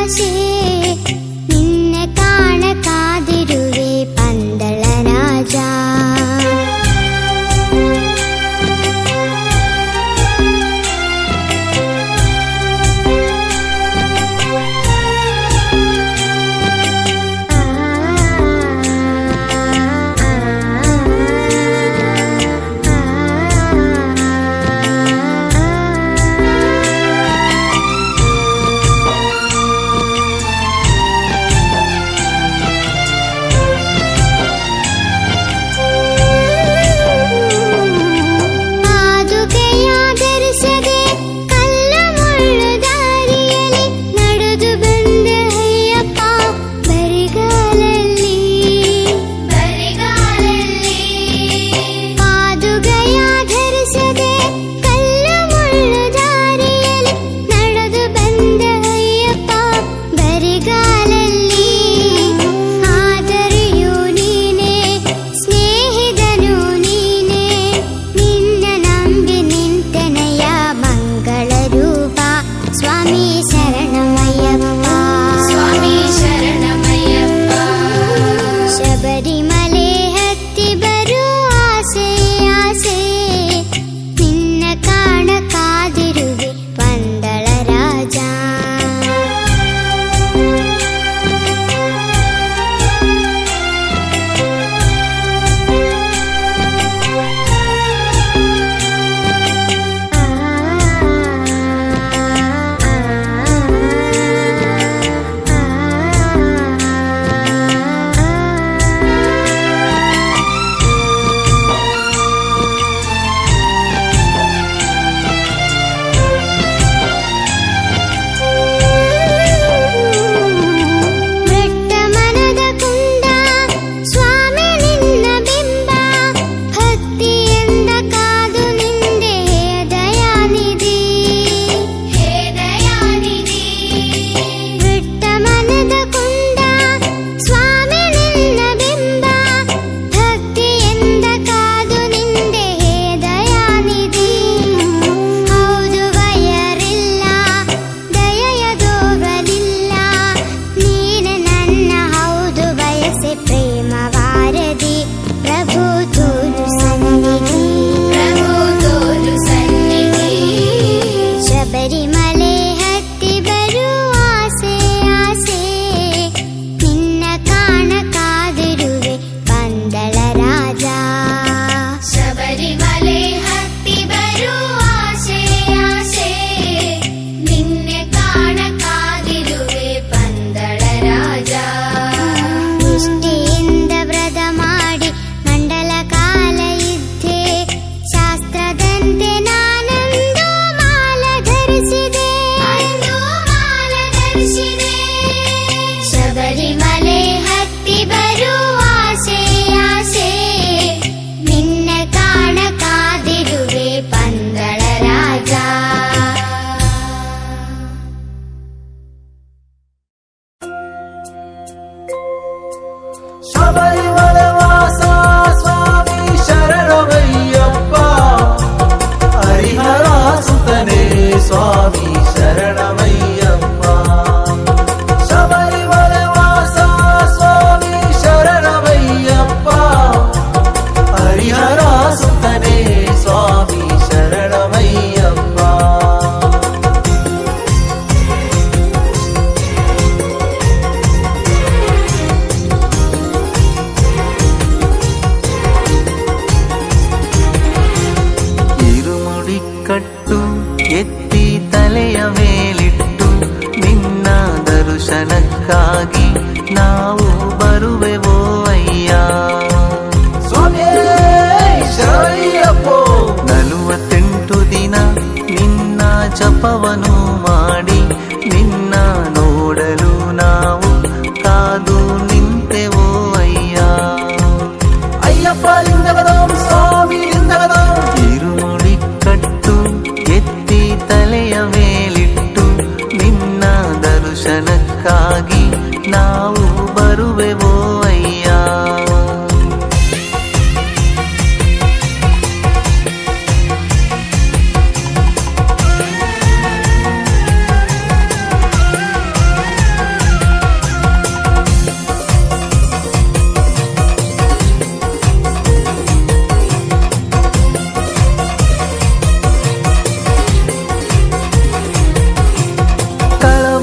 ಆಸೆ ನಿನ್ನೆ ಕಾಣ ಕಾದಿರುವೆ ಪಂದಳ ರಾಜ.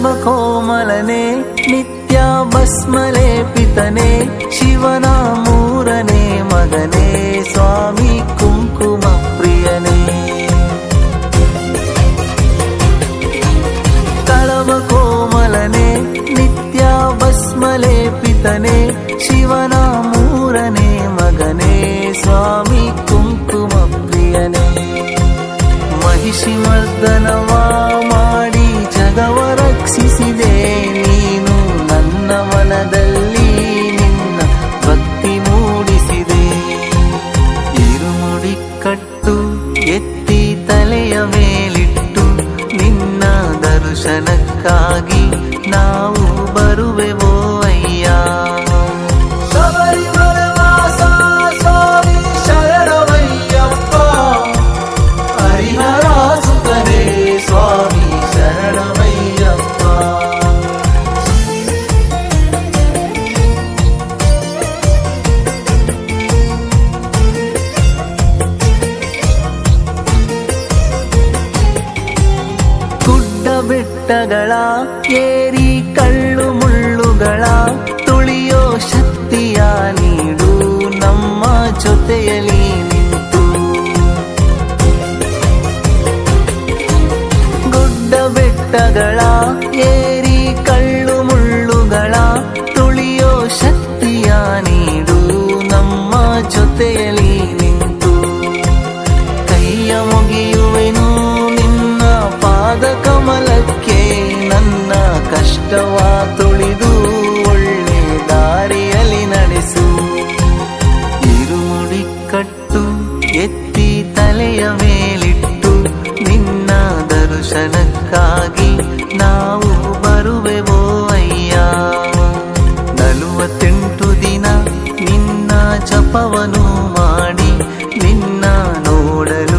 ಸರ್ವಕೋಮಲನೆ ನಿತ್ಯ ಭಸ್ಮಲೇಪಿತನೆ ಶಿವನ ಮೂರನೇ ಮಗನೇ ಸ್ವಾಮಿ ಕುಂಕುಮ ಪ್ರಿಯನೇ. ಸರ್ವಕೋಮಲನೆ ನಿತ್ಯ ಭಸ್ಮಲೇಪಿತನೆ ಶಿವನ ಮೂರನೇ ಮಗನೇ ಸ್ವಾಮಿ ಕುಂಕುಮ ಪ್ರಿಯನೇ. ಮಹಿಷಿ ಮರ್ದನವ ಮಾಡಿ ಜಗವ ರಕ್ಷಿಸಿದೆ ನೀನು, ನನ್ನ ಮನದಲ್ಲಿ ನಿನ್ನ ಭಕ್ತಿ ಮೂಡಿಸಿದೆ. ಇರುಮುಡಿ ಕಟ್ಟು ಎತ್ತಿ ತಲೆಯ ಮೇಲಿಟ್ಟು ನಿನ್ನ ದರ್ಶನಕ್ಕಾಗಿ ನಾವು ಬರುವೆವೋ ಅಯ್ಯ. ಶಬರಿಮಲವಾಸ ಸ್ವಾಮಿ ಶರಣಮಯ್ಯಪ್ಪ, ಹರಿಹರಾಸುತನೇ ಸ್ವಾಮಿ ಶರಣಮಯ್ಯಪ್ಪ. ಗುಡ್ಡ ಬೆಟ್ಟಗಳ ಏರಿ ಕಳ್ಳು ಮುಳ್ಳುಗಳ ತುಳಿಯೋ ಶಕ್ತಿಯ ನೀಡು ನಮ್ಮ ಜೊತೆಯಲ್ಲಿ ನಿಂತು. ಗುಡ್ಡ ಬೆಟ್ಟಗಳ ಏರಿ ಕಳ್ಳು ಮುಳ್ಳುಗಳ ತುಳಿಯೋ ಶಕ್ತಿಯ ನೀಡು ನಮ್ಮ ಜೊತೆಯಲ್ಲಿ ನಿಂತು. ಕೈಯ ಮುಗಿಯುವೆನು ನಿನ್ನ ಪಾದ ಕಮಲಕ್ಕೆ, ನನ್ನ ಕಷ್ಟವ ತುಳಿದು ಒಳ್ಳೆ ದಾರಿಯಲ್ಲಿ ನಡೆಸು. ಇರುಮುಡಿ ಕಟ್ಟು ಎತ್ತಿ ತಲೆಯ ಮೇಲಿಟ್ಟು ನಿನ್ನ ದರ್ಶನಕ್ಕಾಗಿ ನಾವು ಬರುವೆವೋ ಅಯ್ಯ. 48 ದಿನ ನಿನ್ನ ಜಪವನು ಮಾಡಿ ನಿನ್ನ ನೋಡಲು